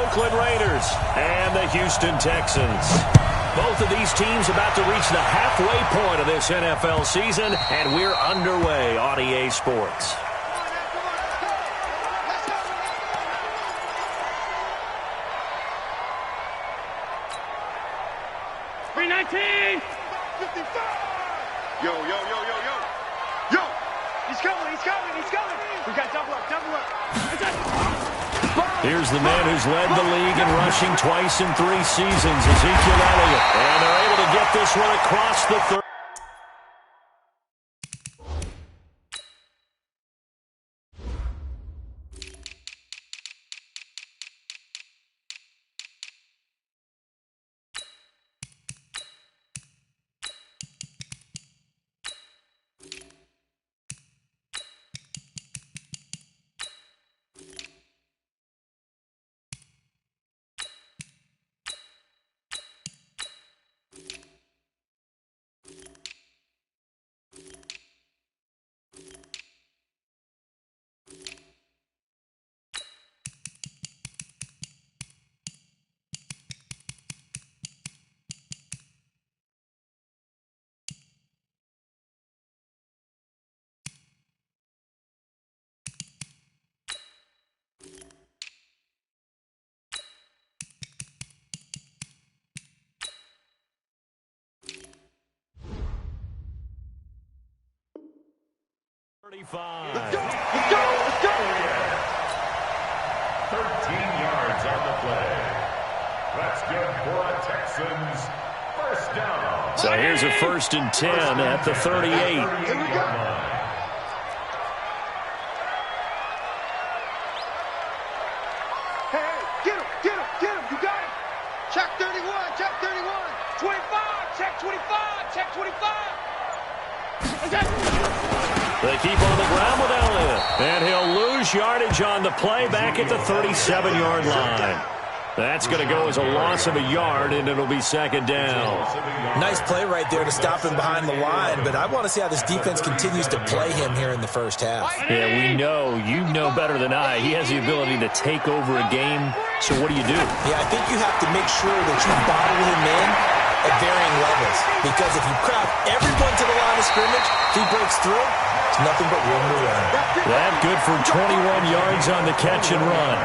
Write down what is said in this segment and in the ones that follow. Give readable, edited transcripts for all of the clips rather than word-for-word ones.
Oakland Raiders and the Houston Texans. Both of these teams about to reach the halfway point of this NFL season, and we're underway on EA Sports. Yo, yo, yo, yo, yo. Yo! He's coming, he's coming, he's coming. We got double up, double up. Here's the man who's led the league in rushing twice in 3 seasons, Ezekiel Elliott. And they're able to get this one across the 30. Let's go! Let's go! Let's go! 13 yards on the play. That's good for a Texans first down. So here's a 1st and 10 at the 38. Here we go. Hey, get him, get him, get him. You got him. Check 31, check 31. 25, check 25, check 25. They keep on the ground with Elliott. And he'll lose yardage on the play back at the 37-yard line. That's going to go as a loss of a yard, and it'll be 2nd down. Nice play right there to stop him behind the line, but I want to see how this defense continues to play him here in the first half. Yeah, we know. You know better than I. He has the ability to take over a game, so what do you do? Yeah, I think you have to make sure that you bottle him in at varying levels, because if you crowd everyone to the line of scrimmage, if he breaks through, it's nothing but room to run. That good for 21 yards on the catch and run.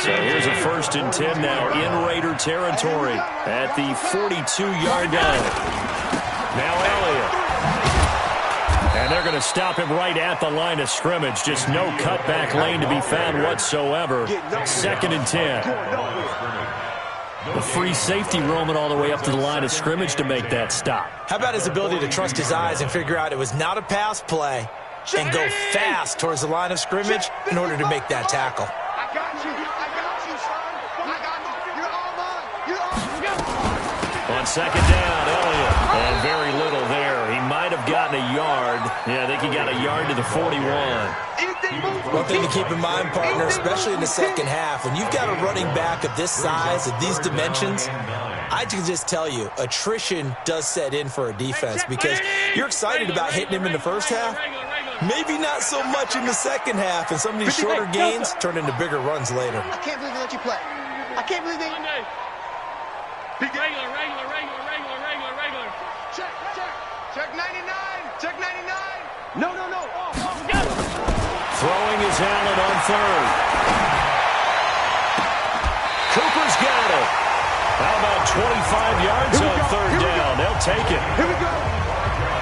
So here's a 1st and 10 now in Raider territory at the 42-yard line. Now Elliott. And they're going to stop him right at the line of scrimmage. Just no cutback lane to be found whatsoever. 2nd and 10. The free safety roaming all the way up to the line of scrimmage to make that stop. How about his ability to trust his eyes and figure out it was not a pass play and go fast towards the line of scrimmage in order to make that tackle? I got you. I got you, son. I got you. You're all mine. You're all mine. On 2nd down, Elliott. And very little there. He might have gotten a yard. Yeah, I think he got a yard to the 41. One thing to keep in mind, partner, especially in the second half, when you've got a running back of this size, of these dimensions, I can just tell you, attrition does set in for a defense because you're excited about hitting him in the first half. Maybe not so much in the second half, and some of these shorter gains turn into bigger runs later. I can't believe they let you play. I can't believe they... Regular. Check 99. Check 99. No. Throwing is Allen on 3rd. Cooper's got it. How about 25 yards on 3rd down? They'll take it. Here we go.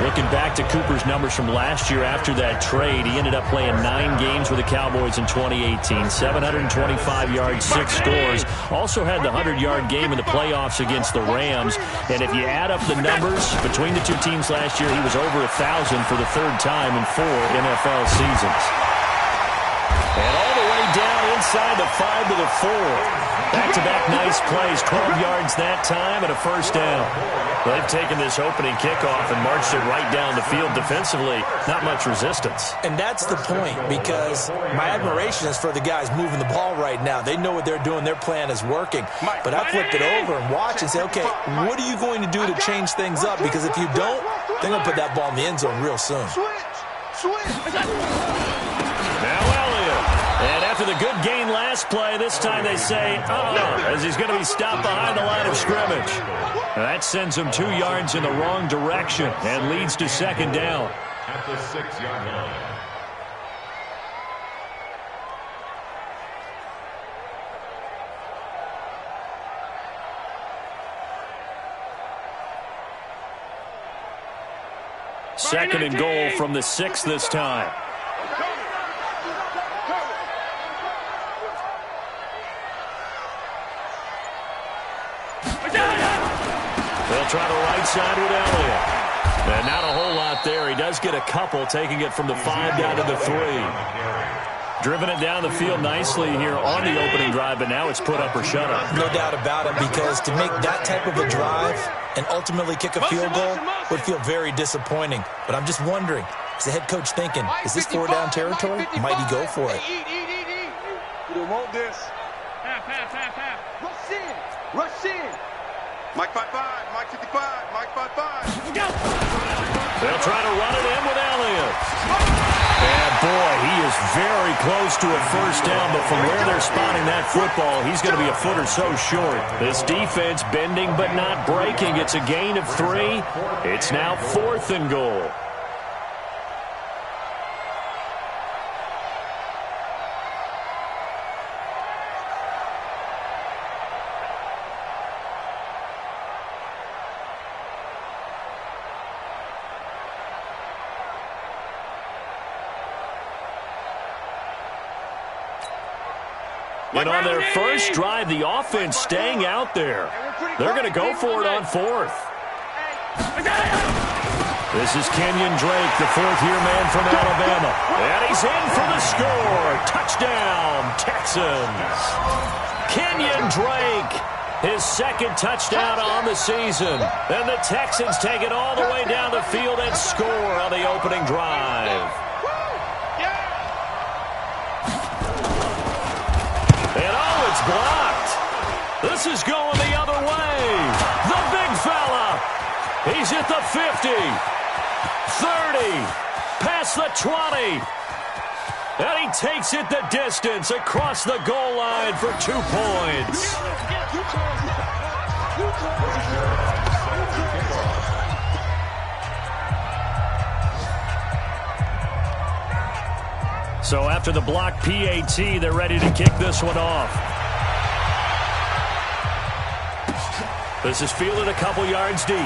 Looking back to Cooper's numbers from last year after that trade, he ended up playing 9 games with the Cowboys in 2018. 725 yards, 6 scores. Also had the 100-yard game in the playoffs against the Rams. And if you add up the numbers between the two teams last year, he was over 1,000 for the 3rd time in 4 NFL seasons. And all the way down inside the 5 to the 4. Back-to-back nice plays, 12 yards that time and a 1st down. They've taken this opening kickoff and marched it right down the field defensively. Not much resistance. And that's the point, because my admiration is for the guys moving the ball right now. They know what they're doing. Their plan is working. But I flip it over and watch and say, okay, what are you going to do to change things up? Because if you don't, they're going to put that ball in the end zone real soon. Switch. Now Elliott. And after the good gain last play, this time they say, as he's going to be stopped behind the line of scrimmage. That sends him 2 yards in the wrong direction and leads to second down. At the 6-yard line. Second and goal from the 6 this time. They'll try the right side with Elliott. And not a whole lot there. He does get a couple, taking it from the 5 down to the 3. Driven it down the field nicely here on the opening drive, but now it's put up or shut up. No doubt about it, because to make that type of a drive and ultimately kick a field goal would feel very disappointing. But I'm just wondering, is the head coach thinking, is this 4-down territory? Might he go for it? You don't want this. Half. Rush in. Mike 5-5, Mike 55, Mike 5-5. They'll try to run it in with Elliott. And boy, he is very close to a first down, but from where they're spotting that football, he's going to be a foot or so short. This defense bending but not breaking. It's a gain of 3. It's now 4th and goal. And on their first drive, the offense staying out there. They're going to go for it on 4th. This is Kenyon Drake, the 4th-year man from Alabama. And he's in for the score. Touchdown, Texans. Kenyon Drake, his 2nd touchdown on the season. And the Texans take it all the way down the field and score on the opening drive. Blocked. This is going the other way. The big fella. He's at the 50, 30, past the 20. And he takes it the distance across the goal line for 2 points. So after the block PAT, they're ready to kick this one off. This is fielded a couple yards deep.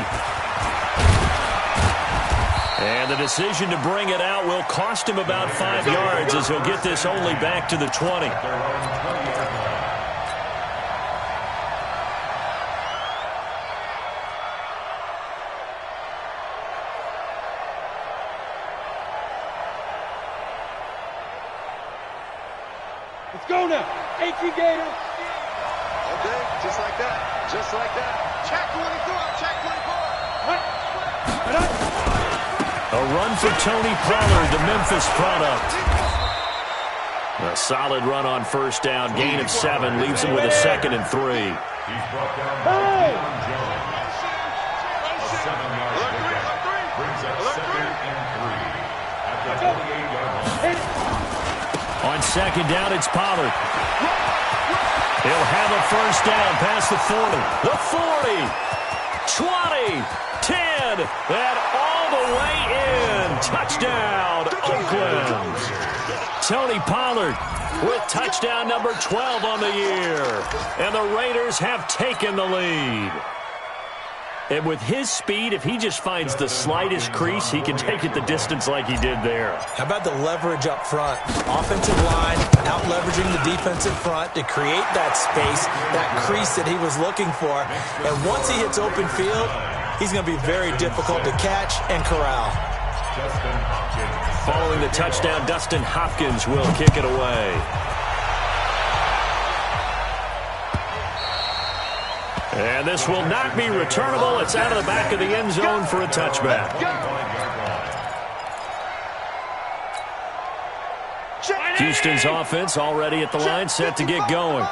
And the decision to bring it out will cost him about 5 yards, as he'll get this only back to the 20. Let's go now. A.T. Gator. Okay, just like that. Just like that. Check 24. Check 24. A run for Tony Pollard, the Memphis product. A solid run on first down. Gain of 7 leaves him with a 2nd and 3. He's brought down by John. A 7-yard pickup brings up 2nd and 3 at the 28-yard line. On second down, it's Pollard. He'll have a first down past the 40. The 40, 20, 10, and all the way in. Touchdown, Oakland. Tony Pollard with touchdown number 12 on the year. And the Raiders have taken the lead. And with his speed, if he just finds the slightest crease, he can take it the distance like he did there. How about the leverage up front? Offensive line out-leveraging the defensive front to create that space, that crease that he was looking for. And once he hits open field, he's going to be very difficult to catch and corral. Following the touchdown, Dustin Hopkins will kick it away. And this will not be returnable. It's out of the back of the end zone for a touchback. Houston's offense already at the line, set to get going.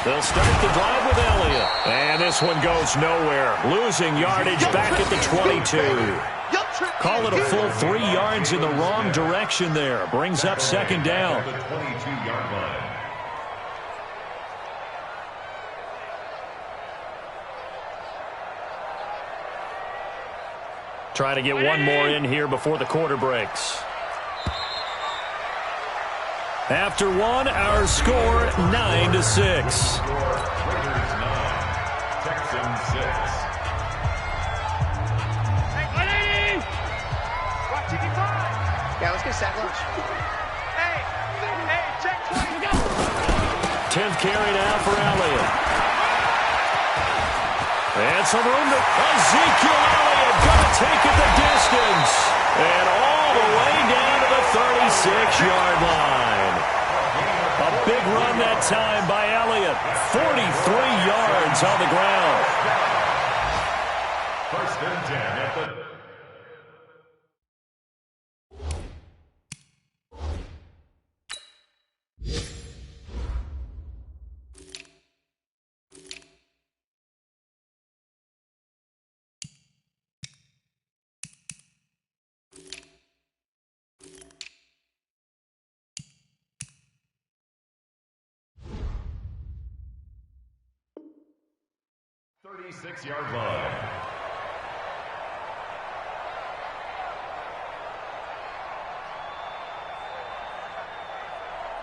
The They'll start the drive with Elliott. And this one goes nowhere. Losing yardage back at the 22. Call it a full 3 yards in the wrong direction there. Brings up second down. The 22-yard line. Try to get one more in here before the quarter breaks. After one, our score 9-6. Raiders 9, Texans 6. Yeah, let's get sack lunch. Hey, check 20. 10th carry now for Elliott. And some room to Ezekiel Elliott gonna take it the distance. And all the way down to the 36-yard line. A big run that time by Elliott. 43 yards on the ground. First and 10 at the 36-yard line.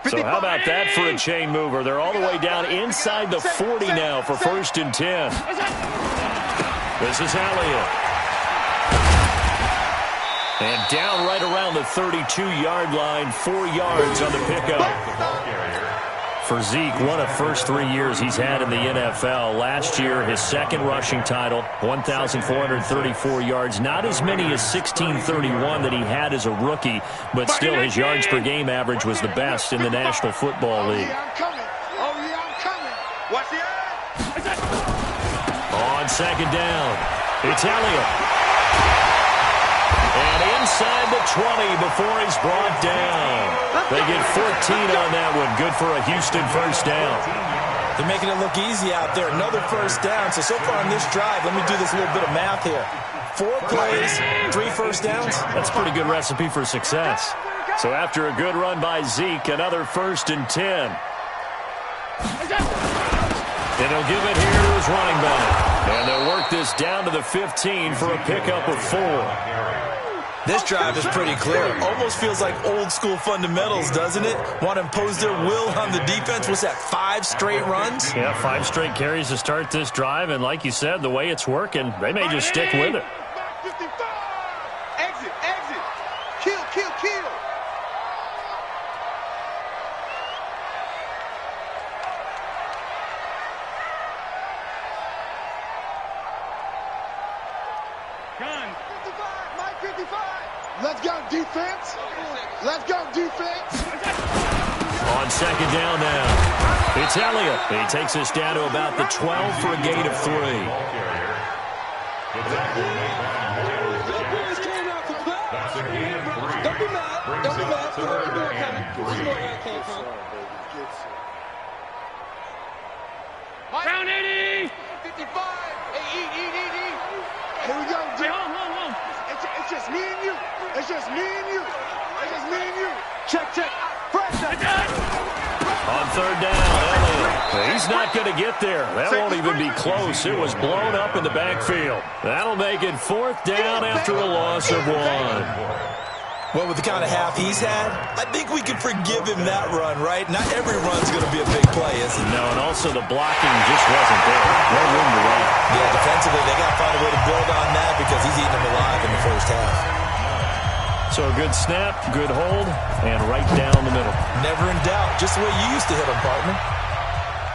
So how about that for a chain mover? They're all the way down inside the 40 now for first and 10. This is Elliott. And down right around the 32-yard line, 4 yards on the pickup. For Zeke, one of the first 3 years he's had in the NFL. Last year, his second rushing title, 1,434 yards. Not as many as 1,631 that he had as a rookie, but still his yards per game average was the best in the National Football League. I'm coming. Watch the eye. On second down, it's Elliott. And inside the 20 before he's brought down. They get 14 on that one. Good for a Houston first down. They're making it look easy out there. Another first down. So far on this drive, let me do this little bit of math here. 4 plays, 3 first downs. That's a pretty good recipe for success. So after a good run by Zeke, another first and 10. And he'll give it here to his running back. And they'll work this down to the 15 for a pickup of 4. This drive is pretty clear. Almost feels like old school fundamentals, doesn't it? Want to impose their will on the defense. What's that, 5 straight runs? Yeah, 5 straight carries to start this drive. And like you said, the way it's working, they may just stick with it. Exit. Kill. Gun. 55, Mike 55. Let's go, defense. On second down now, it's Elliott. He takes us down to about the 12 for a gain of 3. That's a gain of 3. Don't be mad. Brings up third and 3. Round 80. 55. Hey, eat. Here we go. Hey, hold. It's just me and you. Check. Pressure. On third down, Elliott. He's not going to get there. That won't even be close. It was blown up in the backfield. That'll make it 4th down after a loss of 1. Well, with the kind of half he's had, I think we can forgive him that run, right? Not every run's going to be a big play, is it? No, and also the blocking just wasn't there. No room to run. Yeah, defensively, they got to find a way to build on that because he's eating them alive in the first half. So a good snap, good hold, and right down the middle. Never in doubt. Just the way you used to hit them, partner.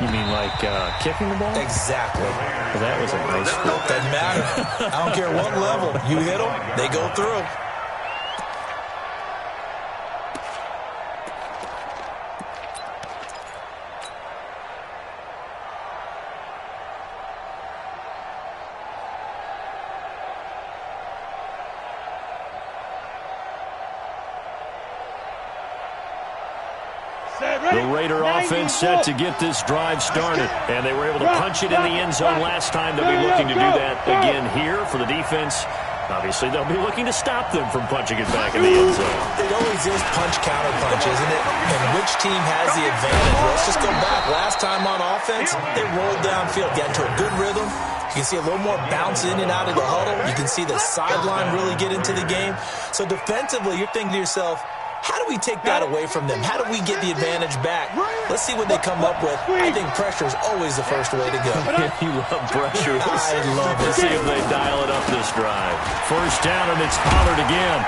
You mean like kicking the ball? Exactly. Well, that was a nice flip. Doesn't matter. I don't care what level. You hit them, they go through. The Raider offense set to get this drive started. And they were able to punch it in the end zone last time. They'll be looking to do that again here for the defense. Obviously, they'll be looking to stop them from punching it back in the end zone. It always is punch-counter-punch, isn't it? And which team has the advantage? Let's just go back. Last time on offense, they rolled downfield, got into a good rhythm. You can see a little more bounce in and out of the huddle. You can see the sideline really get into the game. So defensively, you're thinking to yourself, how do we take that away from them? How do we get the advantage back? Let's see what they come up with. I think pressure is always the first way to go. You love pressure. I love it. Let's see if they dial it up this drive. First down, and it's Pollard again.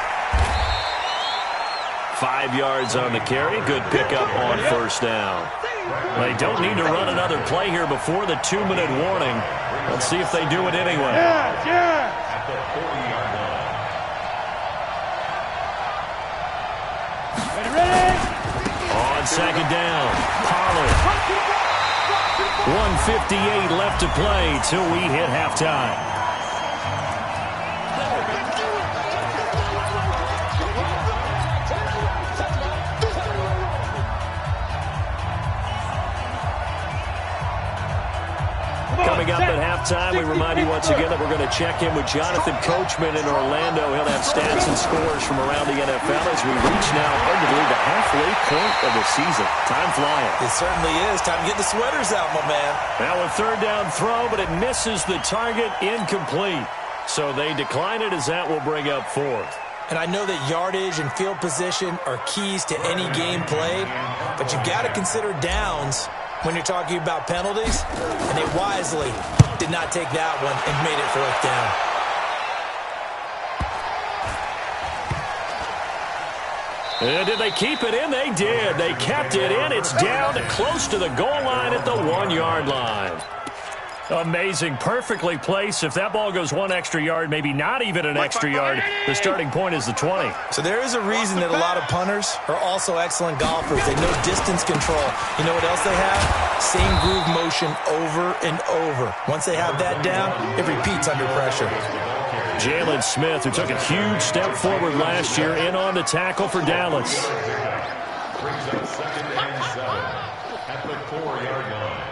5 yards on the carry. Good pickup on first down. They don't need to run another play here before the 2-minute warning. Let's see if they do it anyway. At the 40-yard line. On second down, Pollard. 1:58 left to play till we hit halftime. Coming up at halftime, we remind you once again that we're going to check in with Jonathan Coachman in Orlando. He'll have stats and scores from around the NFL as we reach now arguably the halfway point of the season. Time flying. It certainly is. Time to get the sweaters out, my man. Now a third down throw, but it misses the target, incomplete. So they decline it as that will bring up fourth. And I know that yardage and field position are keys to any game played, but you've got to consider downs when you're talking about penalties, and they wisely did not take that one and made it fourth down. And did they keep it in? They did. They kept it in. It's down to close to the goal line at the 1-yard line. Amazing. Perfectly placed. If that ball goes one extra yard, maybe not even an extra yard, the starting point is the 20. So there is a reason that a lot of punters are also excellent golfers. They know distance control. You know what else they have? Same groove motion over and over. Once they have that down, it repeats under pressure. Jalen Smith, who took a huge step forward last year, in on the tackle for Dallas. Brings up second and 7 at the 4-yard line.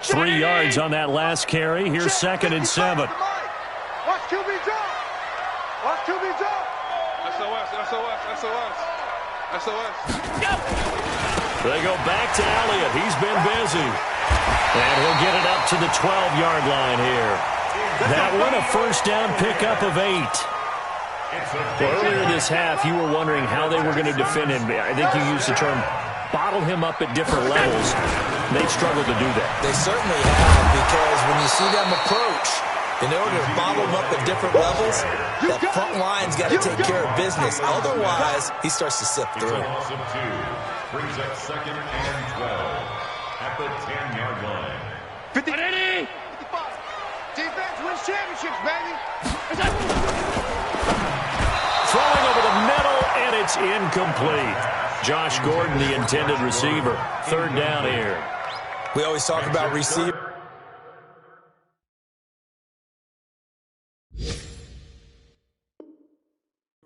3 yards on that last carry. Here's second and 7. Watch QB drop. Watch QB drop. SOS, SOS, SOS. SOS. They go back to Elliott. He's been busy. And he'll get it up to the 12-yard line here. That one a first down pickup of 8. Well, earlier this half, you were wondering how they were going to defend him. I think you used the term bottle him up at different levels. They've struggled to do that. They certainly have, because when you see them approach, in order to bottle them up at different levels, that front line's got to take care of business. Otherwise, he starts to sift through. Loss of 2 brings up second and 12 at the 10-yard line. 50. 55. Defense wins championships, baby. Throwing over the middle, and it's incomplete. Josh Gordon, the intended receiver. Third down here. We always talk about receiver.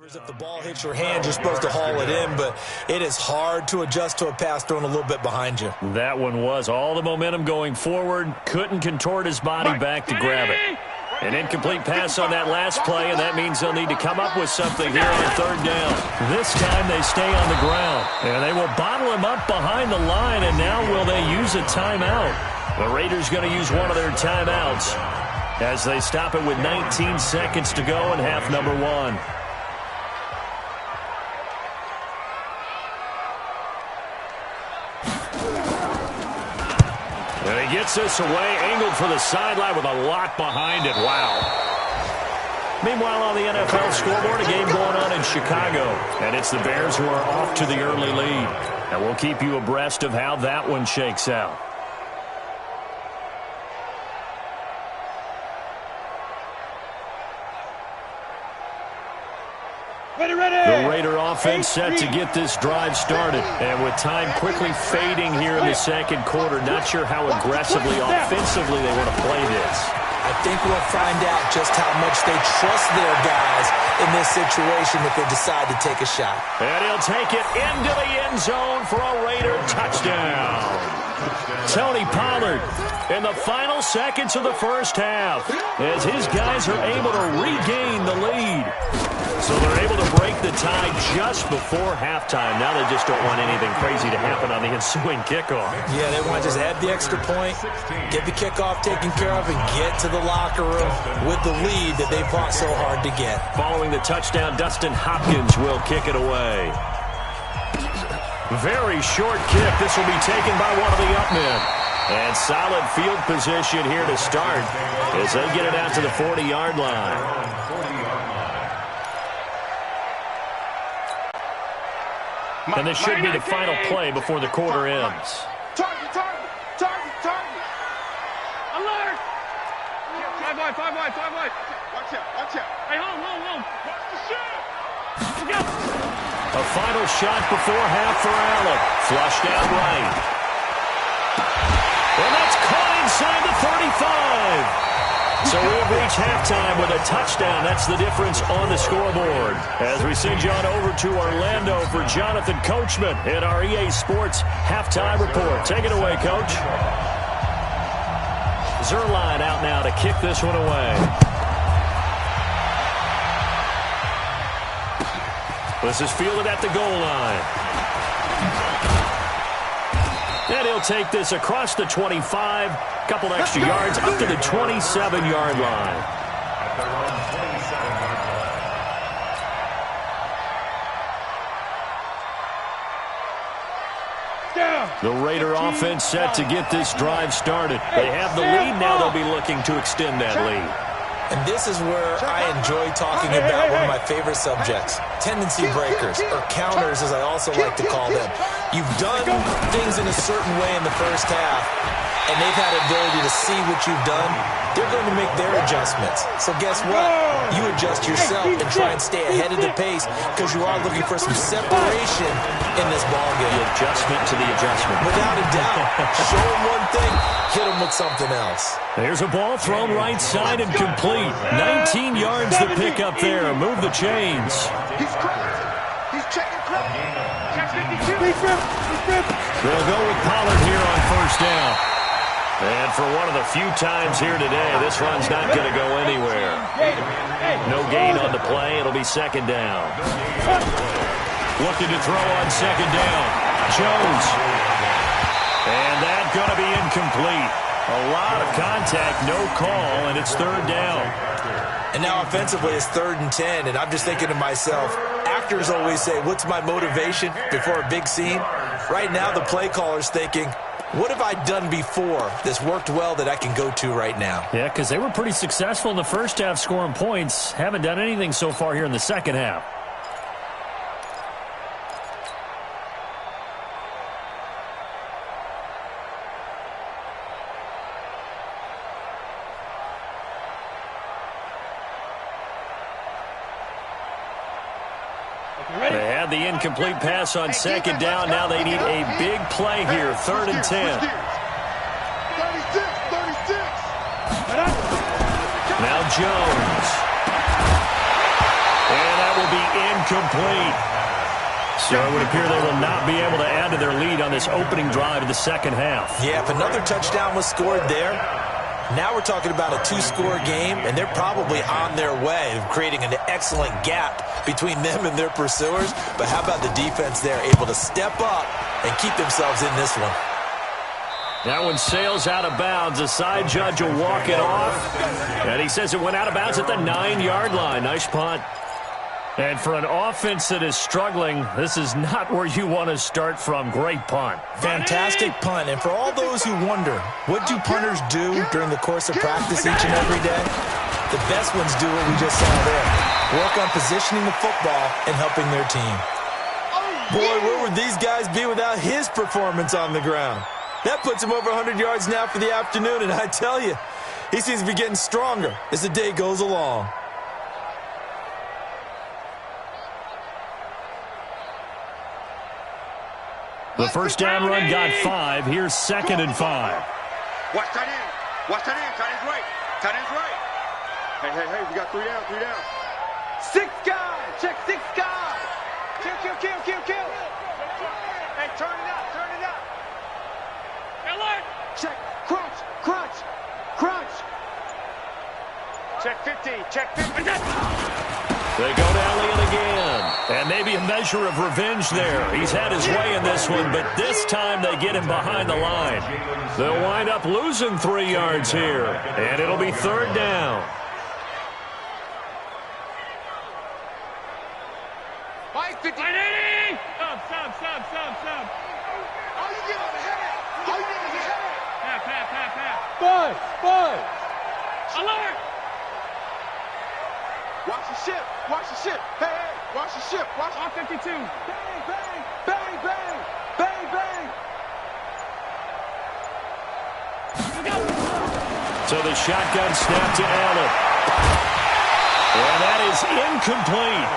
If the ball hits your hand, you're supposed to haul it in, but it is hard to adjust to a pass thrown a little bit behind you. That one was all the momentum going forward. Couldn't contort his body back to grab it. An incomplete pass on that last play, and that means they'll need to come up with something here on third down. This time they stay on the ground, and they will bottle him up behind the line, and now will they use a timeout? The Raiders going to use one of their timeouts as they stop it with 19 seconds to go in half number 1. And he gets this away, angled for the sideline with a lot behind it. Wow. Meanwhile, on the NFL scoreboard, a game going on in Chicago. And it's the Bears who are off to the early lead. And we'll keep you abreast of how that one shakes out. The Raider offense set to get this drive started. And with time quickly fading here in the second quarter, not sure how aggressively, offensively they want to play this. I think we'll find out just how much they trust their guys in this situation if they decide to take a shot. And he'll take it into the end zone for a Raider touchdown. Tony Pollard in the final seconds of the first half as his guys are able to regain the lead. So they're able to break the tie just before halftime. Now they just don't want anything crazy to happen on the ensuing kickoff. Yeah, they want to just add the extra point, get the kickoff taken care of, and get to the locker room with the lead that they fought so hard to get. Following the touchdown, Dustin Hopkins will kick it away. Very short kick. This will be taken by one of the up men. And solid field position here to start as they get it out to the 40-yard line. And this should be the final play before the quarter ends. Target, target, target, target. Alert! 5 wide, 5 wide, 5 wide. Watch out, watch out. Hey, home. Watch the shot. Go. A final shot before half for Allen. Flushed out right. And that's caught inside the 35. So we've reached halftime with a touchdown. That's the difference on the scoreboard. As we send you on over to Orlando for Jonathan Coachman in our EA Sports Halftime Report. Take it away, Coach. Zerline out now to kick this one away. This is fielded at the goal line. And he'll take this across the 25, couple extra yards, up to the 27-yard line. The Raider offense set to get this drive started. They have the lead now. They'll be looking to extend that lead. And this is where I enjoy talking about one of my favorite subjects, tendency breakers, or counters as I also like to call them. You've done things in a certain way in the first half, and they've had the ability to see what you've done. They're going to make their adjustments. So guess what? You adjust yourself and try and stay ahead of the pace because you are looking for some separation in this ballgame. The adjustment to the adjustment. Without a doubt. Show them one thing, hit them with something else. There's a ball thrown right side and complete. 19 yards to pick up there. Move the chains. He's cracked. He's checking crack. Check 52. They'll go with Pollard here on first down. And for one of the few times here today, this run's not going to go anywhere. No gain on the play. It'll be second down. Looking to throw on second down. Jones. And that's going to be incomplete. A lot of contact, no call, and it's third down. And now offensively it's 3rd and 10, and I'm just thinking to myself, actors always say, what's my motivation before a big scene? Right now the play caller's thinking, what have I done before that's worked well that I can go to right now? Yeah, because they were pretty successful in the first half scoring points. Haven't done anything so far here in the second half. They had the incomplete pass on second down. Now they need a big play here, 3rd and 10. 36. Now Jones. And that will be incomplete. So it would appear they will not be able to add to their lead on this opening drive of the second half. Yeah, if another touchdown was scored there, now we're talking about a 2-score game, and they're probably on their way of creating an excellent gap between them and their pursuers. But how about the defense there, able to step up and keep themselves in this one? That one sails out of bounds. The side judge will walk it off. And he says it went out of bounds at the 9-yard line. Nice punt. And for an offense that is struggling, this is not where you want to start from. Great punt. Fantastic punt. And for all those who wonder, what do punters do during the course of practice each and every day? The best ones do what we just saw there. Work on positioning the football and helping their team. Boy, where would these guys be without his performance on the ground? That puts him over 100 yards now for the afternoon, and I tell you, he seems to be getting stronger as the day goes along. The first down run got 5. Here's 2nd and 5. Watch that in. Watch that in. Tight end right. Tight end's right. Hey, we got 3 down, 3 down. 6 guys. Check 6 guys. Kill. Hey, turn it up. Alert. Check. Crunch. Check 15. They go to Elliott again. And maybe a measure of revenge there. He's had his way in this one, but this time they get him behind the line. They'll wind up losing 3 yards here, and it'll be 3rd down. Mike, 50. Sub. All you get is a headache. Pass. 5. Alert. Watch the ship. Hey, watch the ship. Watch R52. Bang. So the shotgun snap to Allen. And that is incomplete.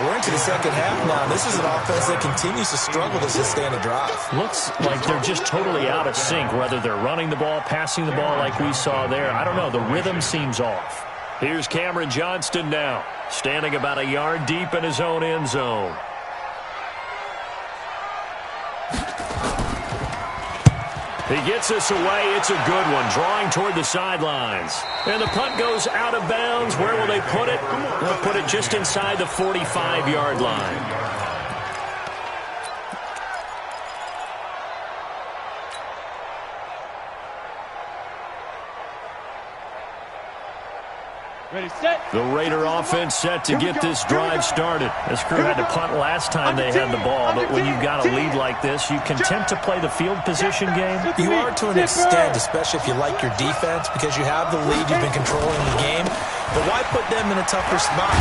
We're into the second half now. This is an offense that continues to struggle to sustain a drive. Looks like they're just totally out of sync, whether they're running the ball, passing the ball like we saw there. I don't know. The rhythm seems off. Here's Cameron Johnston now, standing about a yard deep in his own end zone. He gets this away. It's a good one, drawing toward the sidelines. And the punt goes out of bounds. Where will they put it? They'll put it just inside the 45-yard line. Ready, set. The Raider offense set to get this drive started. This crew had to punt last time they had the ball, but when you've got a lead like this, you can tend to play the field position game. You are to an extent, especially if you like your defense, because you have the lead, you've been controlling the game. But why put them in a tougher spot?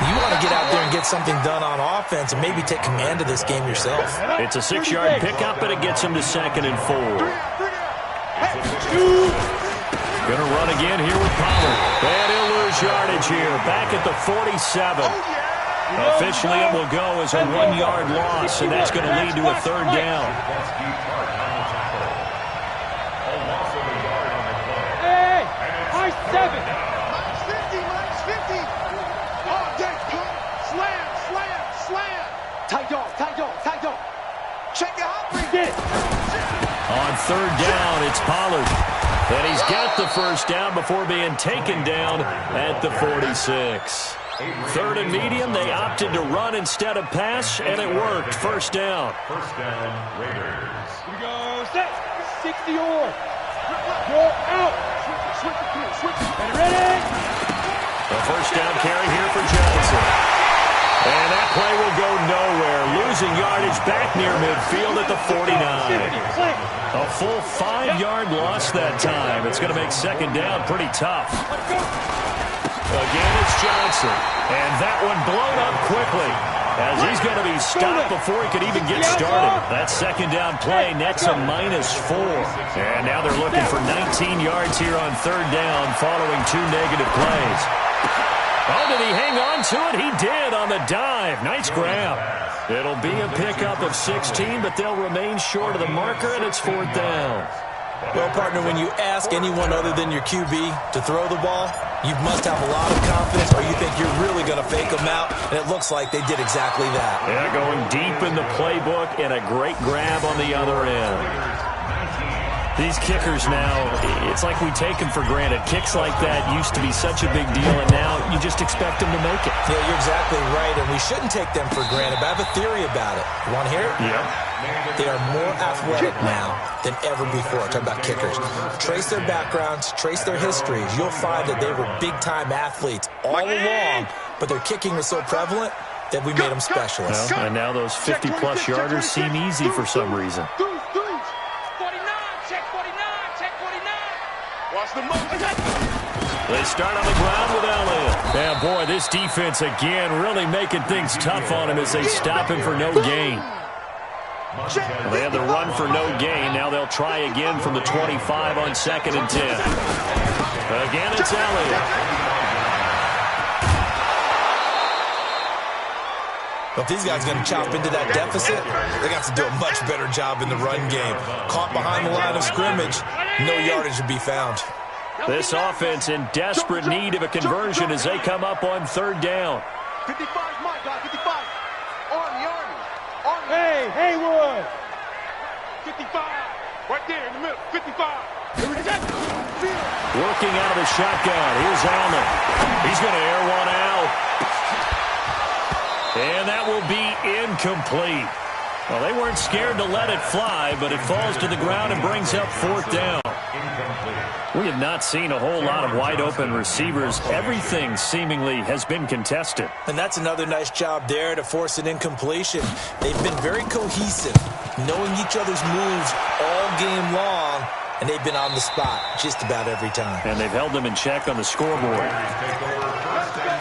You want to get out there and get something done on offense and maybe take command of this game yourself. It's a 6-yard pickup, and it gets him to 2nd and 4. Going to run again here with Pollard. And he'll lose yardage here. Back at the 47. Officially, it will go as a 1-yard loss, and that's going to lead to a 3rd down. Hey, I-7. Minus 50. Oh, dang. Slam. Tight dog. Check it out. Get it. On 3rd down, it's Pollard. And he's got the 1st down before being taken down at the 46. 3rd and medium, they opted to run instead of pass, and it worked. 1st down. First down, Raiders. Here we go. Set. 60 or. Go out. Switch. Ready. The 1st down carry here for Johnson. And that play will go nowhere. Losing yardage back near midfield at the 49. A full 5-yard loss that time. It's going to make 2nd down pretty tough. Again, it's Johnson. And that one blown up quickly, as he's going to be stopped before he could even get started. That 2nd down play nets a -4. And now they're looking for 19 yards here on 3rd down following 2 negative plays. Oh, did he hang on to it? He did on the dive. Nice grab. It'll be a pickup of 16, but they'll remain short of the marker, and it's 4th down. Well, partner, when you ask anyone other than your QB to throw the ball, you must have a lot of confidence, or you think you're really going to fake them out, and it looks like they did exactly that. Yeah, going deep in the playbook and a great grab on the other end. These kickers now, it's like we take them for granted. Kicks like that used to be such a big deal, and now you just expect them to make it. Yeah, you're exactly right, and we shouldn't take them for granted, but I have a theory about it. You want to hear it? Yeah. They are more athletic now than ever before. Talking about kickers. Trace their backgrounds, trace their histories. You'll find that they were big-time athletes all along, but their kicking was so prevalent that we made them specialists. Well, and now those 50-plus yarders seem easy for some reason. They start on the ground with Elliott. Yeah, boy, this defense again really making things tough on him as they stop him for no gain. Well, they had the run for no gain. Now they'll try again from the 25 on 2nd and 10. Again, it's Elliott. Well, if these guys are going to chop into that deficit, they got to do a much better job in the run game. Caught behind the line of scrimmage, no yardage to be found. This offense in desperate need of a conversion as they come up on third down. 55 is my guy, 55. Army. Hey, Haywood. 55. Right there in the middle, 55. Working out of the shotgun. Here's Allen. He's going to air one out. And that will be incomplete. Well, they weren't scared to let it fly, but it falls to the ground and brings up fourth down. We have not seen a whole lot of wide-open receivers. Everything seemingly has been contested. And that's another nice job there to force an incompletion. They've been very cohesive, knowing each other's moves all game long, and they've been on the spot just about every time. And they've held them in check on the scoreboard.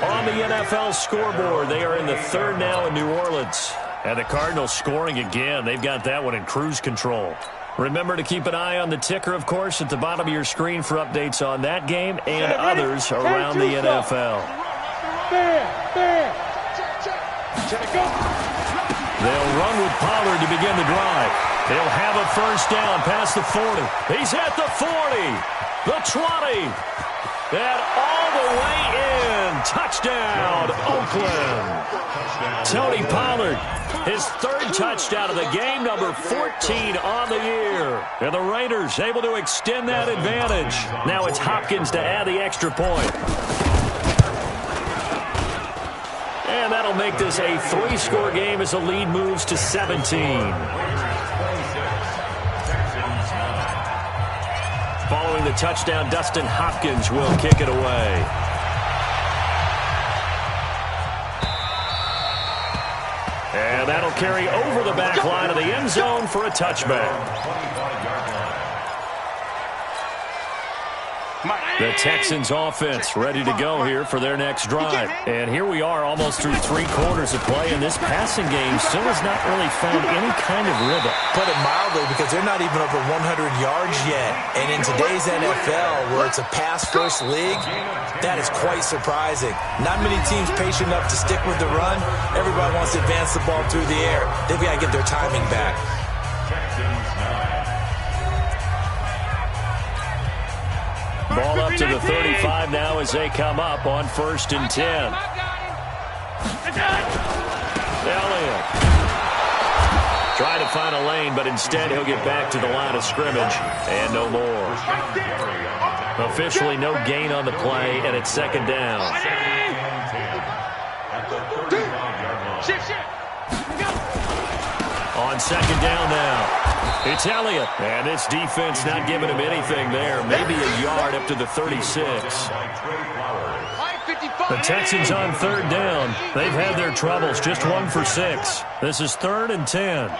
On the NFL scoreboard, they are in the third now in New Orleans. And the Cardinals scoring again. They've got that one in cruise control. Remember to keep an eye on the ticker, of course, at the bottom of your screen for updates on that game and others around the NFL. They'll run with Pollard to begin the drive. They'll have a first down past the 40. He's at the 40, the 20, and all the way in. Touchdown, Oakland. Tony Pollard, his third touchdown of the game, number 14 on the year. And the Raiders able to extend that advantage. Now it's Hopkins to add the extra point. And that'll make this a 3-score game as the lead moves to 17. Following the touchdown, Dustin Hopkins will kick it away. And that'll carry over the back line of the end zone for a touchback. The Texans offense ready to go here for their next drive. And here we are almost through 3 quarters of play, and this passing game still has not really found any kind of rhythm. Put it mildly, because they're not even over 100 yards yet. And in today's NFL, where it's a pass-first league, that is quite surprising. Not many teams patient enough to stick with the run. Everybody wants to advance the ball through the air. They've got to get their timing back. Ball up to the 35 now as they come up on 1st and 10. Elliott trying to find a lane, but instead he'll get back to the line of scrimmage and no more. Officially no gain on the play, and it's 2nd down. On 2nd down now. It's Elliott, and this defense not giving him anything there. Maybe a yard up to the 36. The Texans on 3rd down. They've had their troubles, just 1 for 6. This is 3rd and 10.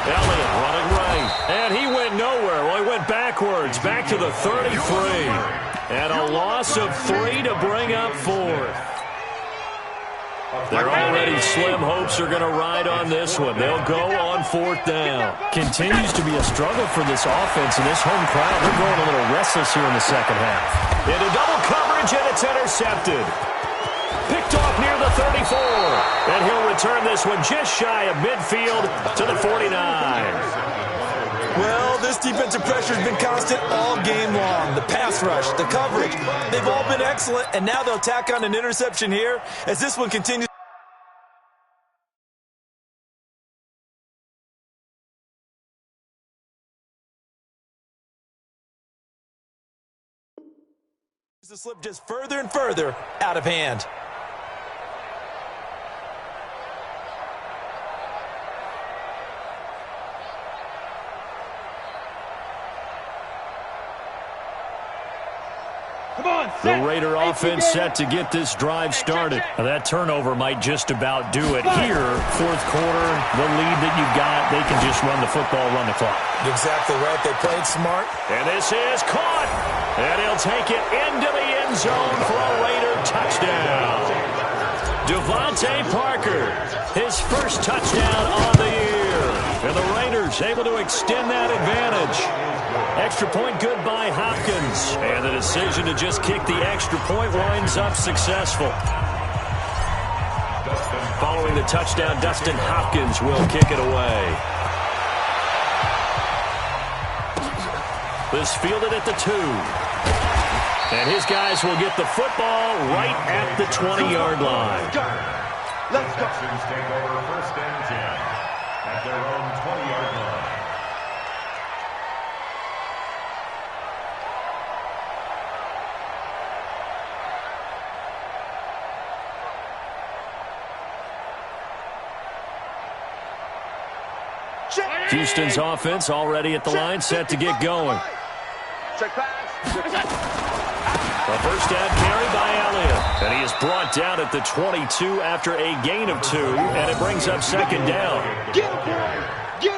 Elliott running right, and he went nowhere. Well, he went backwards, back to the 33. And a loss of 3 to bring up 4th. Their already slim hopes are going to ride on this one. They'll go on 4th down. Continues to be a struggle for this offense, and this home crowd, they're going a little restless here in the second half. Into double coverage, and it's intercepted. Picked off near the 34. And he'll return this one just shy of midfield to the 49. Well, this defensive pressure has been constant all game long. The pass rush, the coverage, they've all been excellent, and now they'll tack on an interception here as this one continues to slip just further and further out of hand. The Raider offense set to get this drive started. Now, that turnover might just about do it here. 4th quarter, the lead that you've got, they can just run the football, run the clock. Exactly right. They played smart. And this is caught. And he'll take it into the end zone for a Raider touchdown. Devontae Parker, his first touchdown on the year. And the Raiders able to extend that advantage. Extra point good by Hopkins. And the decision to just kick the extra point winds up successful. Following the touchdown, Dustin Hopkins will kick it away. is fielded at the 2. And his guys will get the football right at the 20-yard line. Let's go. Texans take over 1st and 10 at their own 20-yard line. Houston's offense already at the line, set to get going. Check pass. A first down carry by Elliott. And he is brought down at the 22 after a gain of 2, and it brings up 2nd down.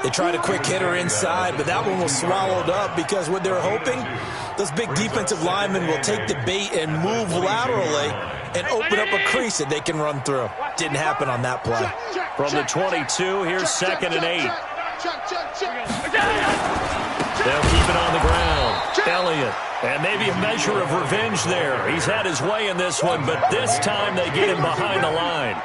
They tried a quick hitter inside, but that one was swallowed up because what they're hoping, those big defensive linemen will take the bait and move laterally and open up a crease that they can run through. Didn't happen on that play. From the 22, here's 2nd and 8. They'll keep it on the ground. Elliott. And maybe a measure of revenge there. He's had his way in this one, but this time they get him behind the line.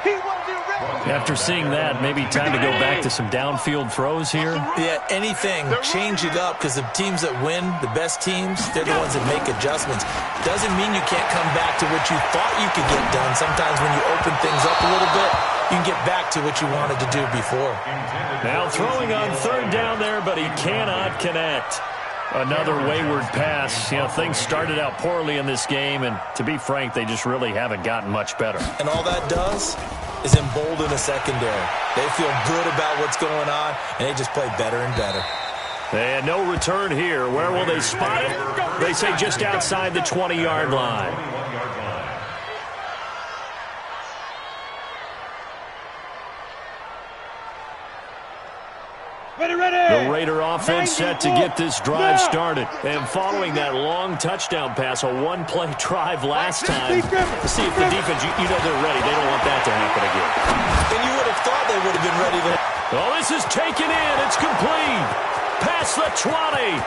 After seeing that, maybe time to go back to some downfield throws here. Yeah, anything. Change it up because the teams that win, the best teams, they're the ones that make adjustments. Doesn't mean you can't come back to what you thought you could get done. Sometimes when you open things up a little bit, you can get back to what you wanted to do before. Now throwing on 3rd down there, but he cannot connect. Another wayward pass. You know, things started out poorly in this game, and to be frank, they just really haven't gotten much better. And all that does is embolden a secondary. They feel good about what's going on, and they just play better and better. And no return here. Where will they spot it? They say just outside the 20-yard line. The Raider offense set to get this drive started. And following that long touchdown pass, a one-play drive last time, to see if the defense, you know they're ready. They don't want that to happen again. And you would have thought they would have been ready to... Oh, this is taken in. It's complete. Past the 20.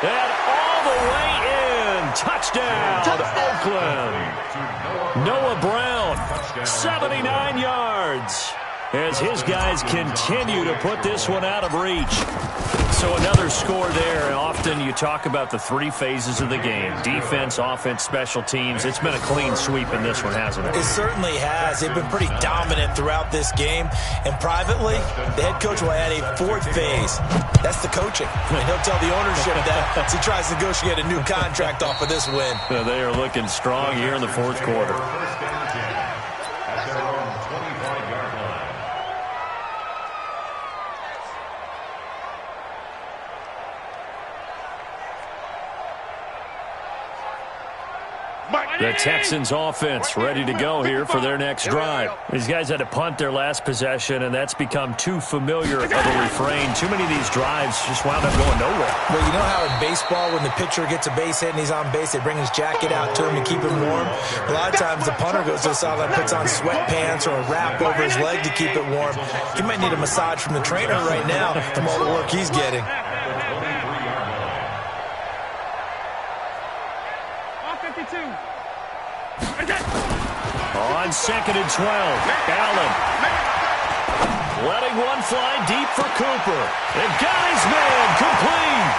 And all the way in. Touchdown, Oakland. Noah Brown, 79 yards. As his guys continue to put this one out of reach. So another score there. Often you talk about the 3 phases of the game. Defense, offense, special teams. It's been a clean sweep in this one, hasn't it? It certainly has. They've been pretty dominant throughout this game. And privately, the head coach will add a 4th phase. That's the coaching. And he'll tell the ownership that as he tries to negotiate a new contract off of this win. They are looking strong here in the 4th quarter. The Texans offense ready to go here for their next drive. These guys had to punt their last possession, and that's become too familiar of a refrain. Too many of these drives just wound up going nowhere. Well, you know how in baseball, when the pitcher gets a base hit and he's on base, they bring his jacket out to him to keep him warm? A lot of times the punter goes to the sideline, puts on sweatpants or a wrap over his leg to keep it warm. He might need a massage from the trainer right now from all the work he's getting. On 2nd and 12, Allen letting one fly deep for Cooper. They've got his man complete.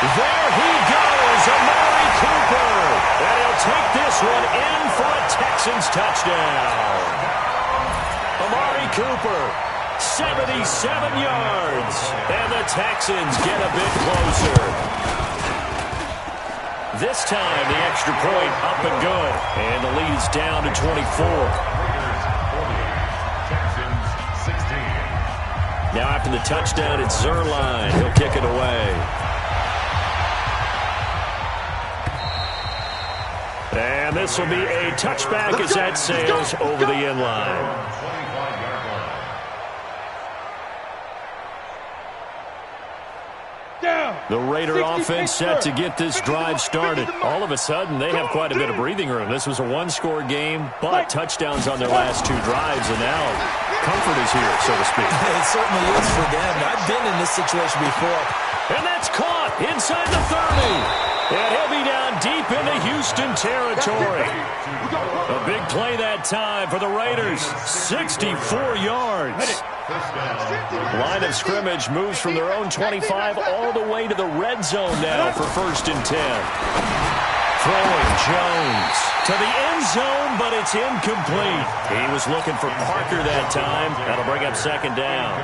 There he goes, Amari Cooper. And he'll take this one in for a Texans touchdown. Amari Cooper, 77 yards. And the Texans get a bit closer. This time, the extra point up and good. And the lead is down to 24. Now after the touchdown, it's Zerline. He'll kick it away. And this will be a touchback as that sails over the end line. The Raider offense set to get this drive started. All of a sudden, they have quite a bit of breathing room. This was a one-score game, but touchdowns on their last 2 drives, and now comfort is here, so to speak. It certainly is for them. I've been in this situation before. And that's caught inside the 30. And he'll be down deep into Houston territory. A big play that time for the Raiders. 64 yards. Line of scrimmage moves from their own 25 all the way to the red zone now for 1st and 10. Throwing Jones to the end zone, but it's incomplete. He was looking for Parker that time. That'll bring up 2nd down.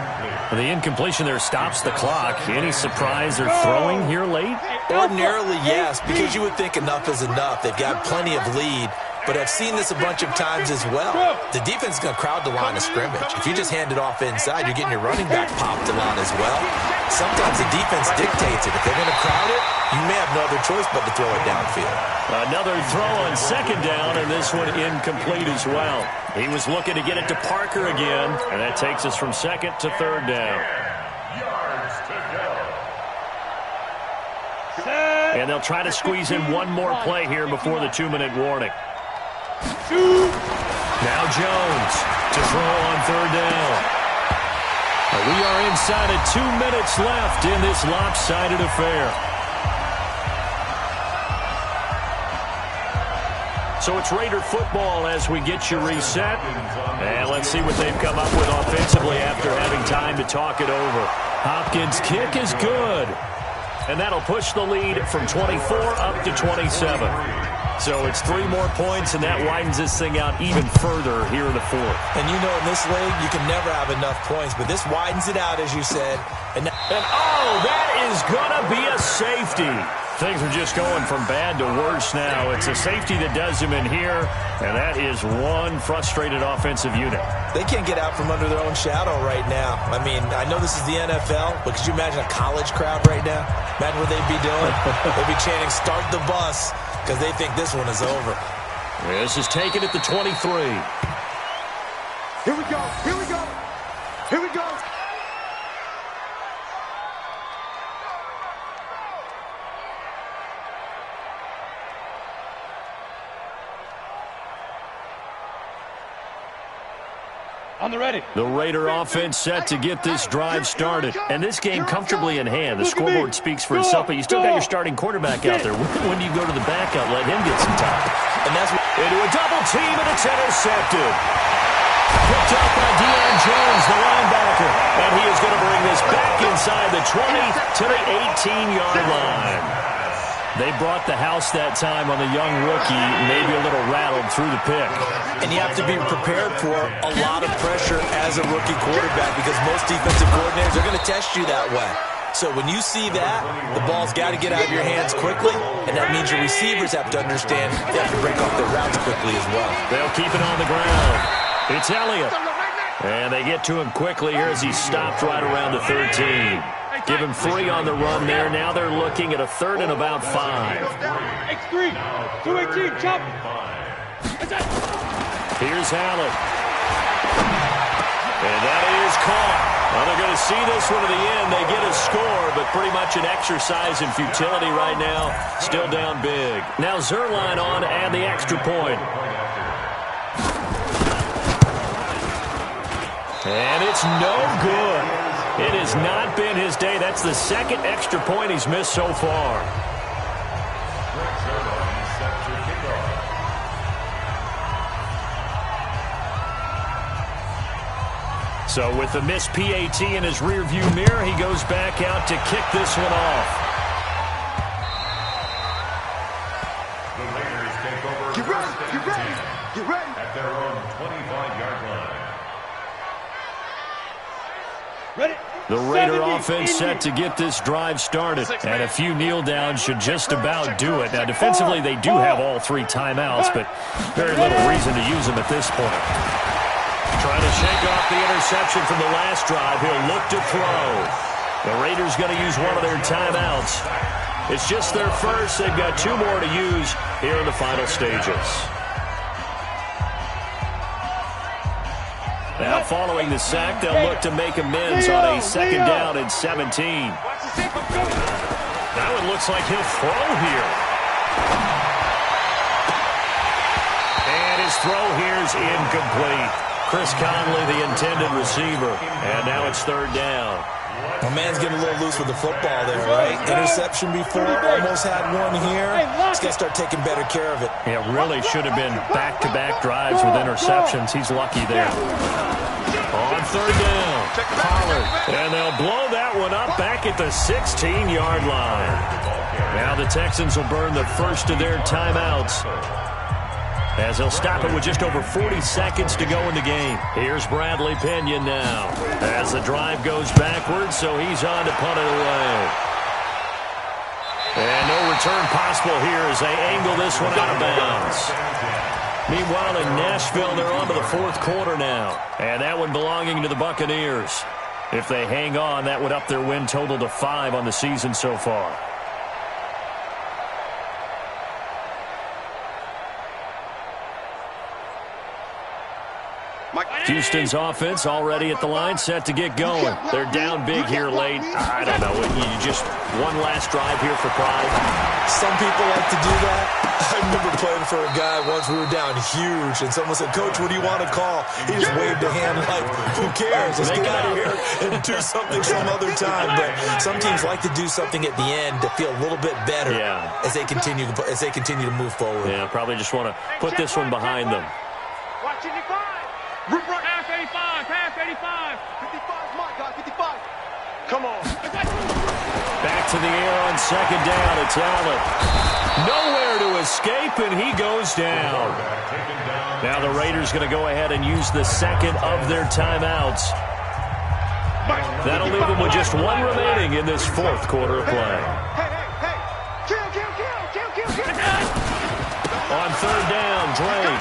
The incompletion there stops the clock. Any surprise they're throwing here late? Ordinarily, yes, because you would think enough is enough. They've got plenty of lead, but I've seen this a bunch of times as well. The defense is going to crowd the line of scrimmage. If you just hand it off inside, you're getting your running back popped a lot as well. Sometimes the defense dictates it. If they're going to crowd it, you may have no other choice but to throw it downfield. Another throw on 2nd down, and this one incomplete as well. He was looking to get it to Parker again, and that takes us from 2nd to 3rd down. Yards to go. And they'll try to squeeze in one more play here before the 2-minute warning. Now Jones to throw on 3rd down. We are inside of 2 minutes left in this lopsided affair. So it's Raider football as we get you reset. And let's see what they've come up with offensively after having time to talk it over. Hopkins' kick is good. And that'll push the lead from 24 up to 27. So it's 3 more points, and that widens this thing out even further here in the 4th. And you know in this league, you can never have enough points, but this widens it out, as you said. And oh, that is going to be a safety. Things are just going from bad to worse now. It's a safety that does him in here, and that is one frustrated offensive unit. They can't get out from under their own shadow right now. I mean, I know this is the NFL, but could you imagine a college crowd right now? Imagine what they'd be doing. They'd be chanting, "Start the bus," because they think this one is over. This is taken at the 23. Here we go. Here we go. Here we go. On the ready. The Raider offense set to get this drive started. And this game comfortably in hand. The scoreboard speaks for itself, but you still got your starting quarterback out there. When do you go to the backup? Let him get some time. And that's into a double team, and it's intercepted. Picked up by Deion Jones, the linebacker. And he is going to bring this back inside the 20 to the 18-yard line. They brought the house that time on the young rookie, maybe a little rattled through the pick. And you have to be prepared for a lot of pressure as a rookie quarterback because most defensive coordinators are going to test you that way. So when you see that, the ball's got to get out of your hands quickly, and that means your receivers have to understand they have to break off their routes quickly as well. They'll keep it on the ground. It's Elliott. And they get to him quickly here as he stopped right around the 13. Give him 3 on the run there. Now they're looking at a 3rd and about 5. X3, 218, chop. Here's Allen. And that is caught. Well, they're going to see this one to the end. They get a score, but pretty much an exercise in futility right now. Still down big. Now Zerline on to add the extra point. And it's no good. It has not been his day. That's the 2nd extra point he's missed so far. So with the missed PAT in his rearview mirror, he goes back out to kick this one off. The Raiders take over. Get ready, get ready, get ready. At their own 25-yard line. Ready. The Raider offense set to get this drive started. And a few kneel downs should just about do it. Now, defensively, they do have all 3 timeouts, but very little reason to use them at this point. Trying to shake off the interception from the last drive. He'll look to throw. The Raiders going to use one of their timeouts. It's just their first. They've got 2 more to use here in the final stages. Now, following the sack, they'll look to make amends on a 2nd down and 17. That one looks like he'll throw here. And his throw here is incomplete. Chris Conley, the intended receiver. And now it's third down. My man's getting a little loose with the football there, right? Interception before, almost had one here. He's got to start taking better care of it. It really should have been back-to-back drives with interceptions. He's lucky there. On third down, Pollard. And they'll blow that one up back at the 16-yard line. Now the Texans will burn the first of their timeouts, as they'll stop it with just over 40 seconds to go in the game. Here's Bradley Pinion now, as the drive goes backwards, so he's on to punt it away. And no return possible here as they angle this one out of bounds. Meanwhile, in Nashville, they're on to the fourth quarter now, and that one belonging to the Buccaneers. If they hang on, that would up their win total to 5 on the season so far. Houston's offense already at the line, set to get going. They're down big here late. I don't know. You just one last drive here for pride. Some people like to do that. I remember playing for a guy once. We were down huge, and someone said, "Coach, what do you want to call?" He just waved a hand like, "Who cares? Let's get out of here and do something some other time." But some teams like to do something at the end to feel a little bit better as they continue to move forward. Yeah, probably just want to put this one behind them. Watch 85. Half 85. Half 85. 55, my God, 55. Come on. Back to the air on second down. It's Allen. Nowhere to escape, and he goes down. Now the Raiders going to go ahead and use the second of their timeouts. That'll leave them with just one remaining in this fourth quarter of play. Hey. Kill. On third down, Drake.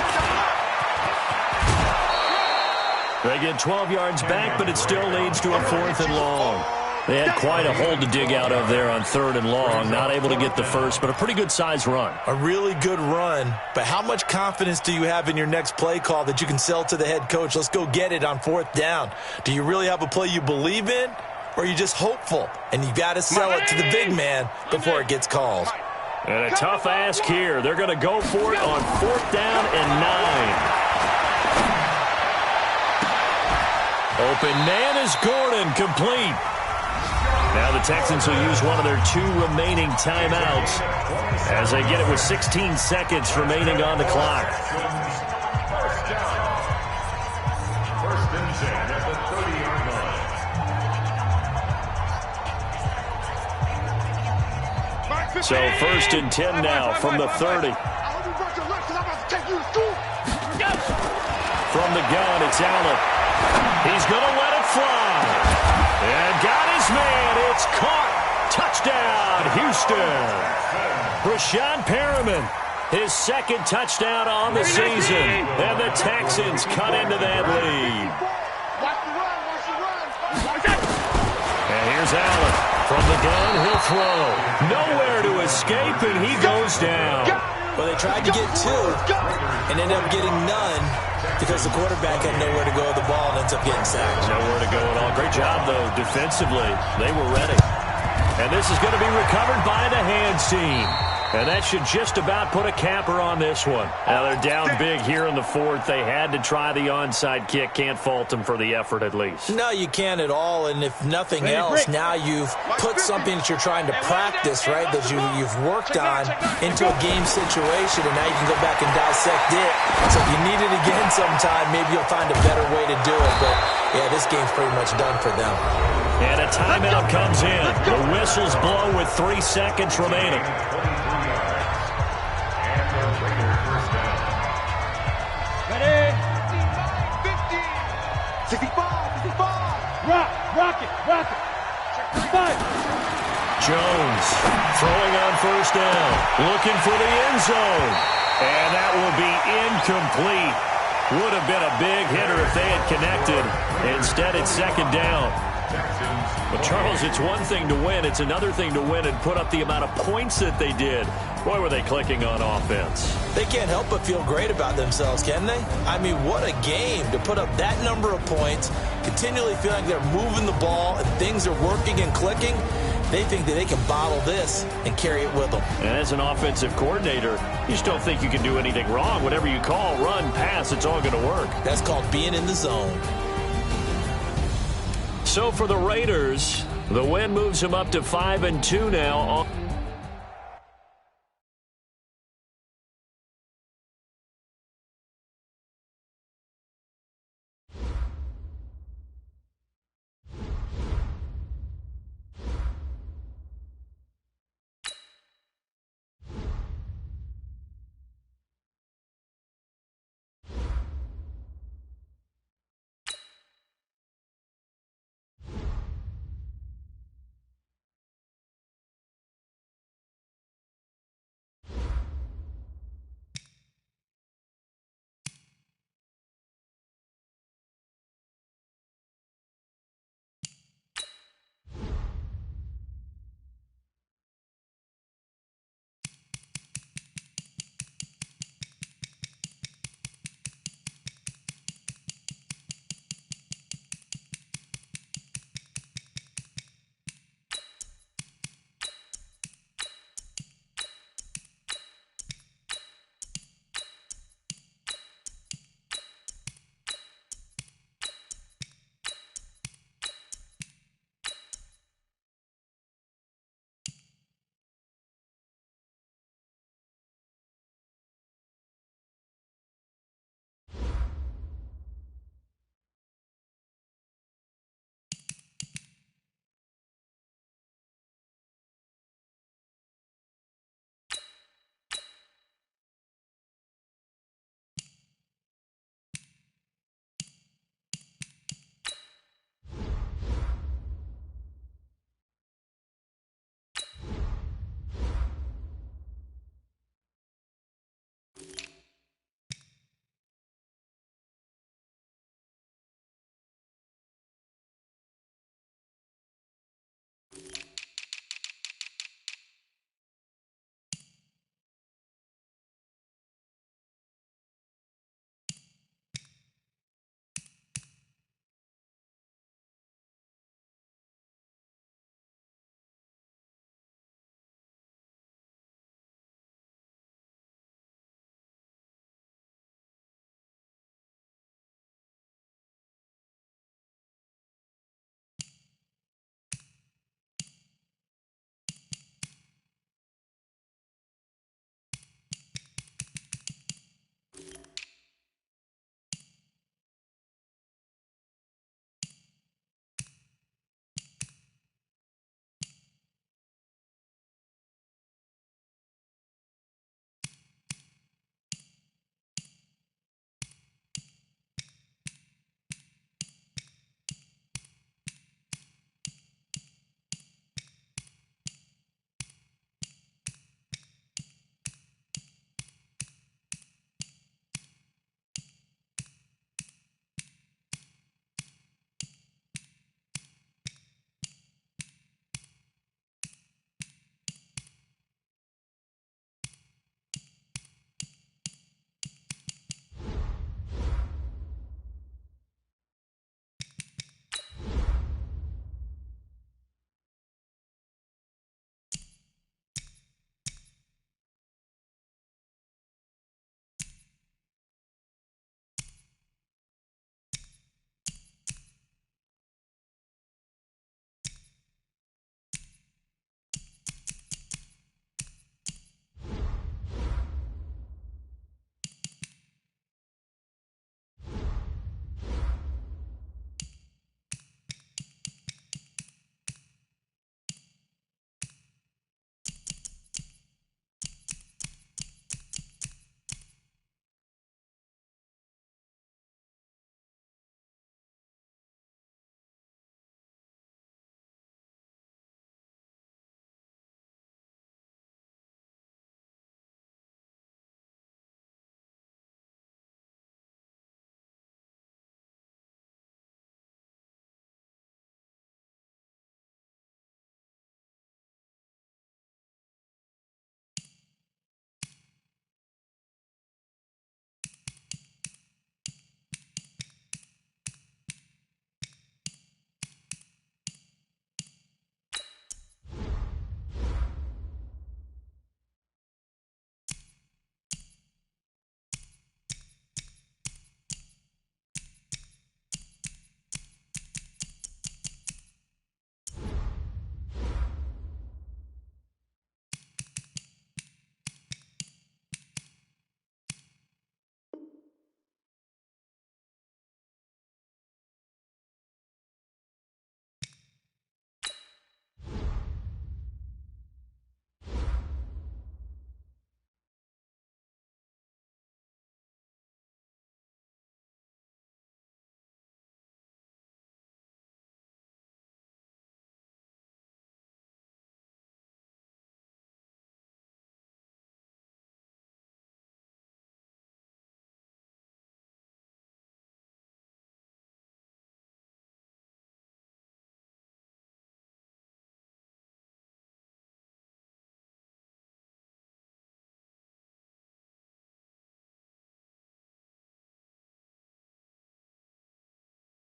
They get 12 yards back, but it still leads to a 4th and long. They had quite a hole to dig out of there on 3rd and long. Not able to get the first, but a pretty good-sized run. A really good run, but how much confidence do you have in your next play call that you can sell to the head coach? Let's go get it on 4th down. Do you really have a play you believe in, or are you just hopeful? And you've got to sell it to the big man before it gets called. And a tough ask here. They're going to go for it on 4th down and 9. Open man is Gordon, complete. Now the Texans will use one of their 2 remaining timeouts as they get it with 16 seconds remaining on the clock. First and 10 at the 30-yard line. So 1st and 10 now from the 30. From the gun, it's Allen. He's going to let it fly. And got his man. It's caught. Touchdown, Houston. Rashawn Perriman, his 2nd touchdown on the season. And the Texans cut into that lead. And here's Allen. From the gun, he'll throw. Nowhere to escape, and he goes down. Well, they tried to get 2 and ended up getting none because the quarterback had nowhere to go with the ball and ends up getting sacked. Nowhere to go at all. Great job, though, defensively. They were ready. And this is going to be recovered by the hands team. And that should just about put a capper on this one. Now they're down big here in the 4th. They had to try the onside kick. Can't fault them for the effort at least. No, you can't at all. And if nothing else, now you've put something that you're trying to practice, right, that you've worked on into a game situation, and now you can go back and dissect it. So if you need it again sometime, maybe you'll find a better way to do it. But, yeah, this game's pretty much done for them. And a timeout comes in. The whistles blow with 3 seconds remaining. Ready? 50. 55. Rock it. 5. Jones throwing on 1st down. Looking for the end zone. And that will be incomplete. Would have been a big hitter if they had connected. Instead, it's 2nd down. But, Charles, it's one thing to win. It's another thing to win and put up the amount of points that they did. Boy, were they clicking on offense. They can't help but feel great about themselves, can they? I mean, what a game to put up that number of points, continually feeling like they're moving the ball and things are working and clicking. They think that they can bottle this and carry it with them. And as an offensive coordinator, you just don't think you can do anything wrong. Whatever you call, run, pass, it's all going to work. That's called being in the zone. So for the Raiders, the win moves them up to 5-2 now.